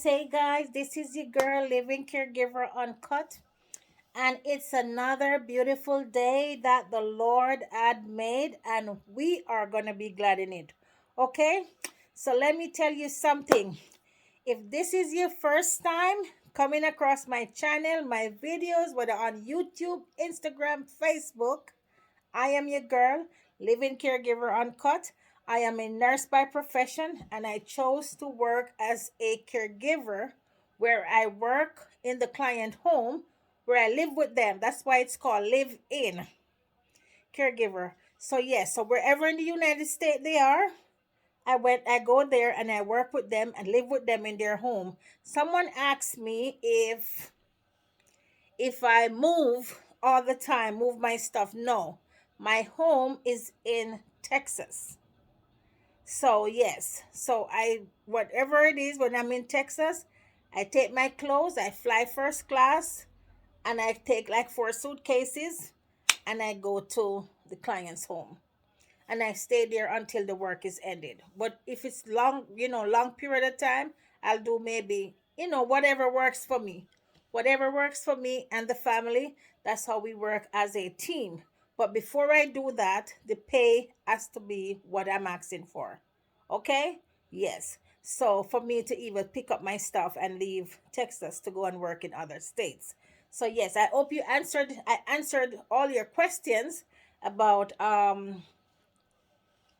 hey guys, this is your girl, Living Caregiver Uncut, and it's another beautiful day that the Lord had made, and we are going to be glad in it. Okay, so let me tell you something. If this is your first time coming across my channel, my videos, whether on YouTube, Instagram, Facebook, I am your girl, living caregiver uncut. I am a nurse by profession and I chose to work as a caregiver where I work in the client home where I live with them. That's why it's called live in caregiver. So yes, so wherever in the United States they are, I go there and I work with them and live with them in their home. Someone asked me if I move all the time, move my stuff. No, my home is in Texas. So, yes, so whatever it is, when I'm in Texas, I take my clothes, I fly first class, and I take like 4 suitcases, and I go to the client's home. And I stay there until the work is ended. But if it's long, long period of time, I'll do maybe, whatever works for me. Whatever works for me and the family, that's how we work as a team. But before I do that, the pay has to be what I'm asking for. Okay? Yes. So for me to even pick up my stuff and leave Texas to go and work in other states. So yes, I answered all your questions about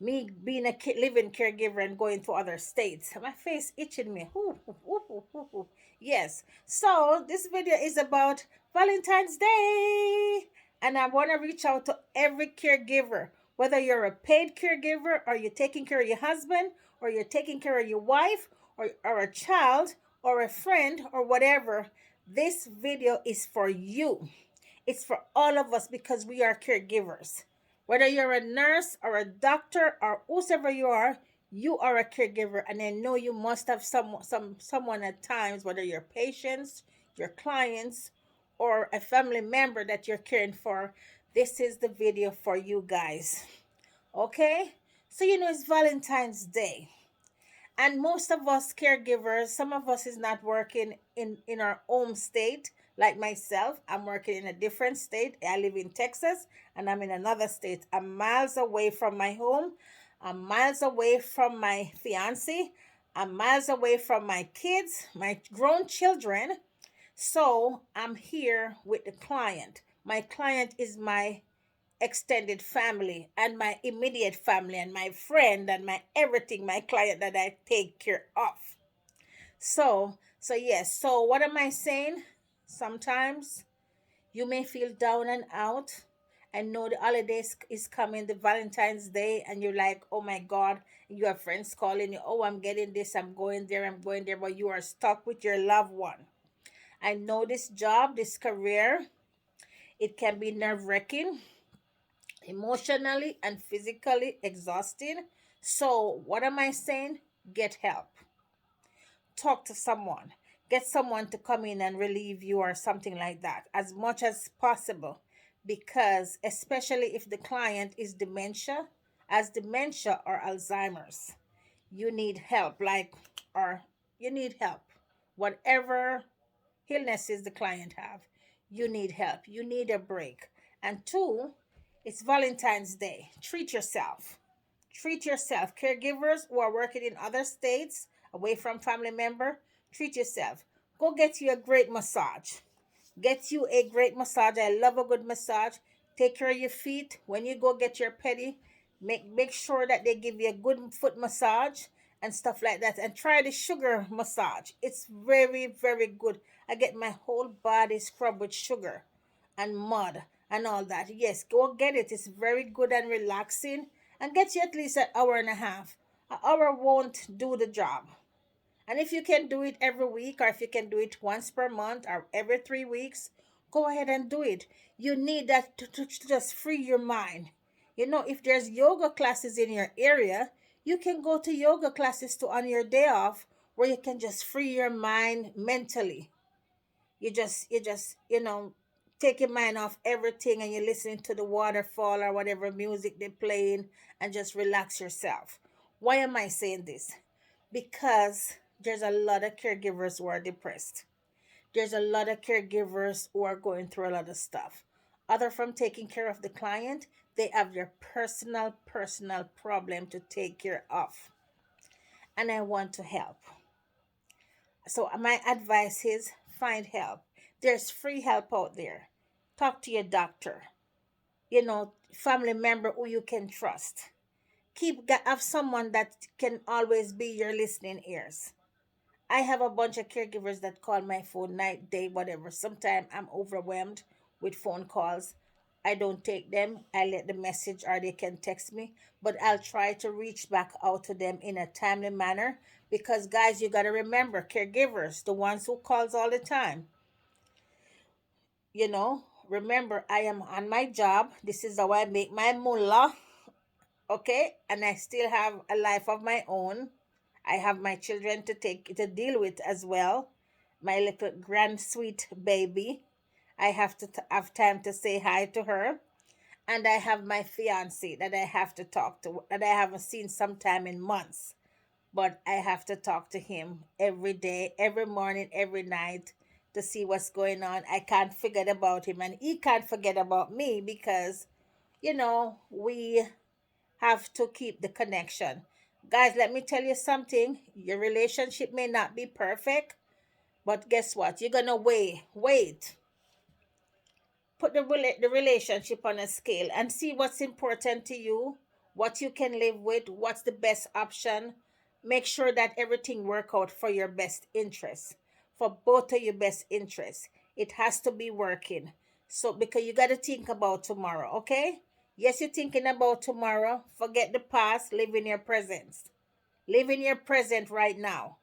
me being a living caregiver and going to other states. My face itching me. Ooh, ooh, ooh, ooh, ooh. Yes. So this video is about Valentine's Day. And I want to reach out to every caregiver, whether you're a paid caregiver or you're taking care of your husband or you're taking care of your wife or a child or a friend or whatever. This video is for you. It's for all of us because we are caregivers. Whether you're a nurse or a doctor or whoever you are a caregiver, and I know you must have someone at times, whether your patients, your clients, or a family member that you're caring for. This is the video for you guys. Okay? So it's Valentine's Day. And most of us caregivers, some of us is not working in our home state. Like myself, I'm working in a different state. I live in Texas and I'm in another state. I'm miles away from my home. I'm miles away from my fiance. I'm miles away from my kids, my grown children. So I'm here with the client. My client is my extended family and my immediate family and my friend and my everything, my client that I take care of. So yes, so what am I saying? Sometimes you may feel down and out and know the holidays is coming, the Valentine's Day, and you're like, oh my God, you have friends calling you, oh, I'm getting this, I'm going there, but you are stuck with your loved one. I know this job, this career, it can be nerve-wracking, emotionally and physically exhausting. So, what am I saying? Get help. Talk to someone. Get someone to come in and relieve you or something like that as much as possible. Because, especially if the client is dementia or Alzheimer's, you need help. Or you need help. Whatever illnesses the client have, you need help. You need a break. And two, it's Valentine's Day. Treat yourself. Treat yourself. Caregivers who are working in other states, away from family member, treat yourself. Go get you a great massage. Get you a great massage. I love a good massage. Take care of your feet. When you go get your pedi, make sure that they give you a good foot massage and stuff like that. And try the sugar massage. It's very, very good. I get my whole body scrubbed with sugar and mud and all that. Yes, go get it. It's very good and relaxing. And get you at least an hour and a half. An hour won't do the job. And if you can do it every week, or if you can do it once per month or every 3 weeks, go ahead and do it. You need that to just free your mind. If there's yoga classes in your area, you can go to yoga classes too on your day off where you can just free your mind mentally. You just take your mind off everything and you're listening to the waterfall or whatever music they're playing and just relax yourself. Why am I saying this? Because There's a lot of caregivers who are depressed. There's a lot of caregivers who are going through a lot of stuff. Other from taking care of the client, they have their personal problem to take care of. And I want to help. So my advice is find help. There's free help out there. Talk to your doctor, family member who you can trust. Have someone that can always be your listening ears. I have a bunch of caregivers that call my phone night, day, whatever. Sometimes I'm overwhelmed with phone calls. I don't take them. I let the message or they can text me, but I'll try to reach back out to them in a timely manner because guys, you got to remember caregivers, the ones who calls all the time, remember I am on my job. This is how I make my mullah, okay? And I still have a life of my own. I have my children to deal with as well. My little grand sweet baby. I have to have time to say hi to her. And I have my fiance that I have to talk to, that I haven't seen sometime in months. But I have to talk to him every day, every morning, every night to see what's going on. I can't forget about him, and he can't forget about me because, we have to keep the connection. Guys, let me tell you something. Your relationship may not be perfect, but guess what? You're going to wait. Put the relationship on a scale and see what's important to you, what you can live with, what's the best option. Make sure that everything work out for your best interest, for both of your best interests. It has to be working. So because you got to think about tomorrow, okay? Yes, you're thinking about tomorrow. Forget the past, live in your present. Live in your present right now,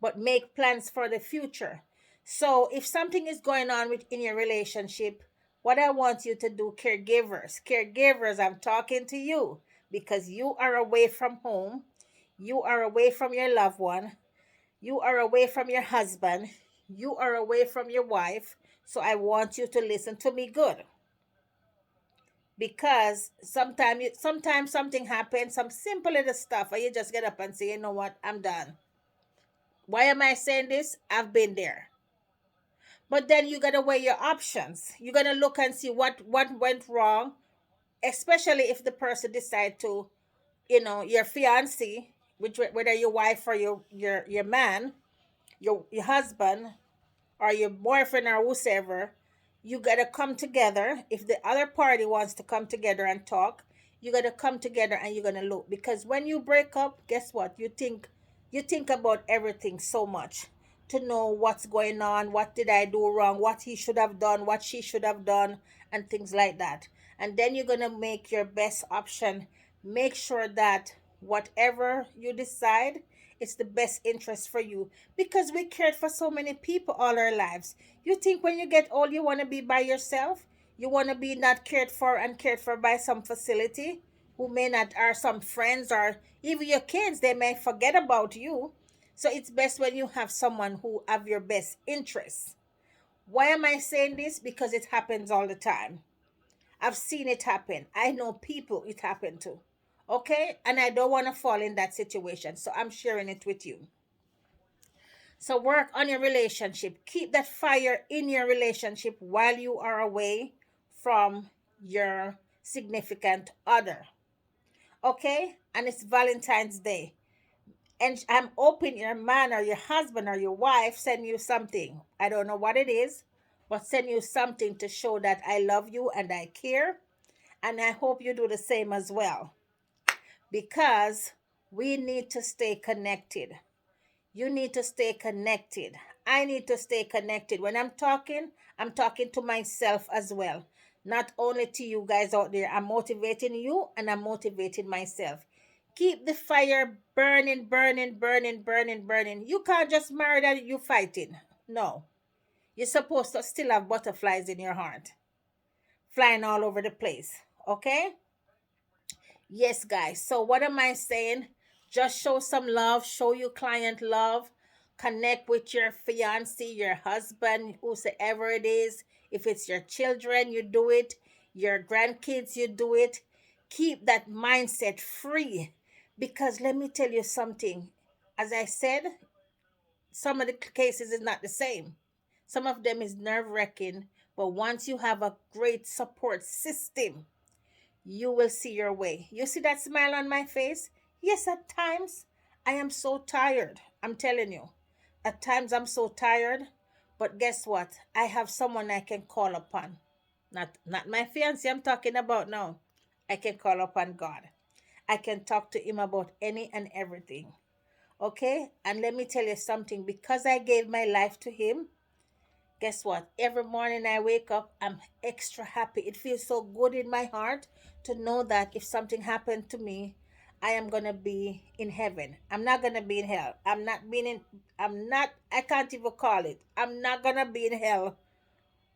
but make plans for the future. So if something is going on in your relationship, what I want you to do, caregivers, I'm talking to you because you are away from home, you are away from your loved one, you are away from your husband, you are away from your wife. So I want you to listen to me good because sometimes something happens, some simple little stuff, and you just get up and say, you know what, I'm done. Why am I saying this? I've been there. But then you gotta weigh your options. You gotta look and see what went wrong, especially if the person decide to, your fiance, which whether your wife or your man, your husband, or your boyfriend or whoever, you gotta come together. If the other party wants to come together and talk, you gotta come together and you're gonna look. Because when you break up, guess what? You think about everything so much to know what's going on, what did I do wrong, what he should have done, what she should have done, and things like that. And then you're gonna make your best option. Make sure that whatever you decide, it's the best interest for you because we cared for so many people all our lives. You think when you get old, you want to be by yourself? You want to be not cared for by some facility who may not, are some friends or even your kids, they may forget about you. So it's best when you have someone who have your best interests. Why am I saying this? Because it happens all the time. I've seen it happen. I know people it happened to. Okay? And I don't want to fall in that situation. So I'm sharing it with you. So work on your relationship. Keep that fire in your relationship while you are away from your significant other. Okay? And it's Valentine's Day. And I'm hoping your man or your husband or your wife send you something. I don't know what it is, but send you something to show that I love you and I care. And I hope you do the same as well. Because we need to stay connected. You need to stay connected. I need to stay connected. When I'm talking to myself as well. Not only to you guys out there. I'm motivating you and I'm motivating myself. Keep the fire burning, burning, burning, burning, burning. You can't just marry that you fighting. No. You're supposed to still have butterflies in your heart. Flying all over the place. Okay? Yes, guys. So what am I saying? Just show some love, show your client love, connect with your fiance, your husband, whosoever it is. If it's your children, you do it. Your grandkids, you do it. Keep that mindset free. Because let me tell you something. As I said, some of the cases is not the same. Some of them is nerve-wracking, but once you have a great support system, you will see your way. You see that smile on my face? Yes, at times I am so tired. I'm telling you. At times I'm so tired, but guess what? I have someone I can call upon. Not my fiance I'm talking about now. I can call upon God. I can talk to him about any and everything. Okay? And let me tell you something, because I gave my life to him, guess what? Every morning I wake up, I'm extra happy. It feels so good in my heart to know that if something happened to me, I am going to be in heaven. I'm not going to be in hell. I can't even call it. I'm not going to be in hell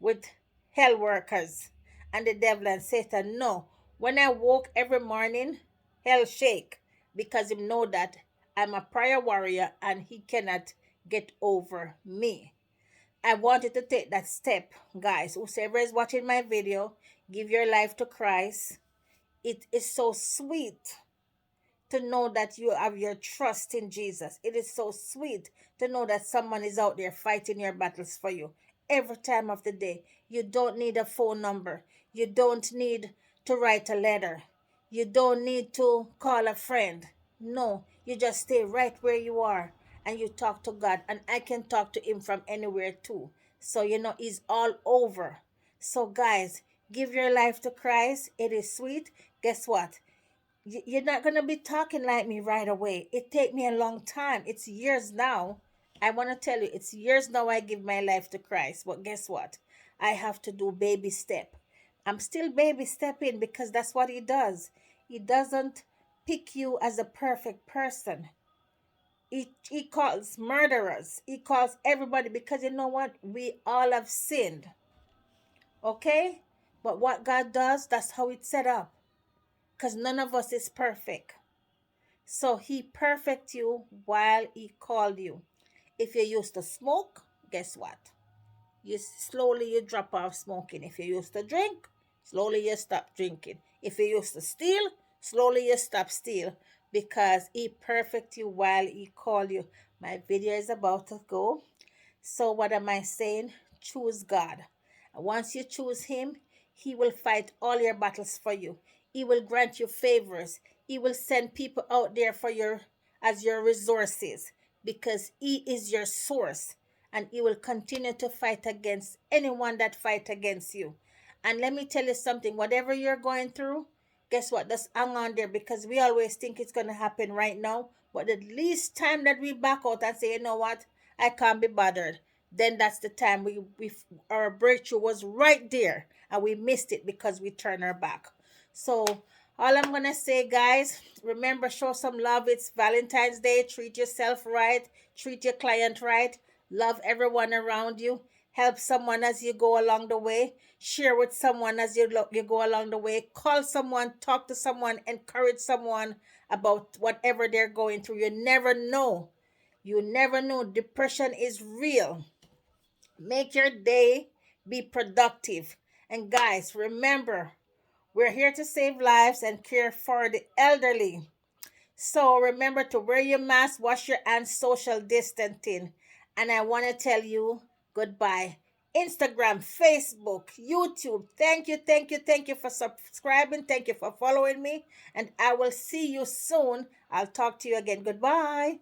with hell workers and the devil and Satan. No. When I woke every morning, hell shake because he know that I'm a prayer warrior and he cannot get over me. I wanted to take that step, guys. Whoever is watching my video, give your life to Christ. It is so sweet to know that you have your trust in Jesus. It is so sweet to know that someone is out there fighting your battles for you every time of the day. You don't need a phone number. You don't need to write a letter. You don't need to call a friend. No, you just stay right where you are and you talk to God. And I can talk to Him from anywhere too. So, He's all over. So, guys, give your life to Christ. It is sweet. Guess what? You're not going to be talking like me right away. It take me a long time. It's years now. I want to tell you, it's years now I give my life to Christ. But guess what? I have to do baby step. I'm still baby stepping because that's what he does. He doesn't pick you as a perfect person. He calls murderers. He calls everybody because you know what? We all have sinned. Okay? But what God does, that's how it's set up. Because none of us is perfect. So he perfect you while he called you. If you used to smoke, guess what? You drop off smoking. If you used to drink, slowly you stop drinking. If you used to steal, slowly you stop steal. Because he perfect you while he called you. My video is about to go. So what am I saying? Choose God. And once you choose him, he will fight all your battles for you. He will grant you favors. He will send people out there for your as your resources because he is your source and he will continue to fight against anyone that fight against you. And let me tell you something, whatever you're going through, guess what? Just hang on there because we always think it's going to happen right now. But the least time that we back out and say, you know what? I can't be bothered. Then that's the time we our breakthrough was right there and we missed it because we turned our back. So all I'm gonna say, guys, remember, show some love. It's Valentine's Day. Treat yourself right. Treat your client right. Love everyone around you. Help someone as you go along the way. Share with someone as you go along the way. Call someone, talk to someone, encourage someone about whatever they're going through. You never know. You never know. Depression is real. Make your day be productive. And guys, remember, we're here to save lives and care for the elderly. So remember to wear your mask, wash your hands, social distancing. And I want to tell you goodbye. Instagram, Facebook, YouTube. Thank you, thank you, thank you for subscribing. Thank you for following me. And I will see you soon. I'll talk to you again. Goodbye.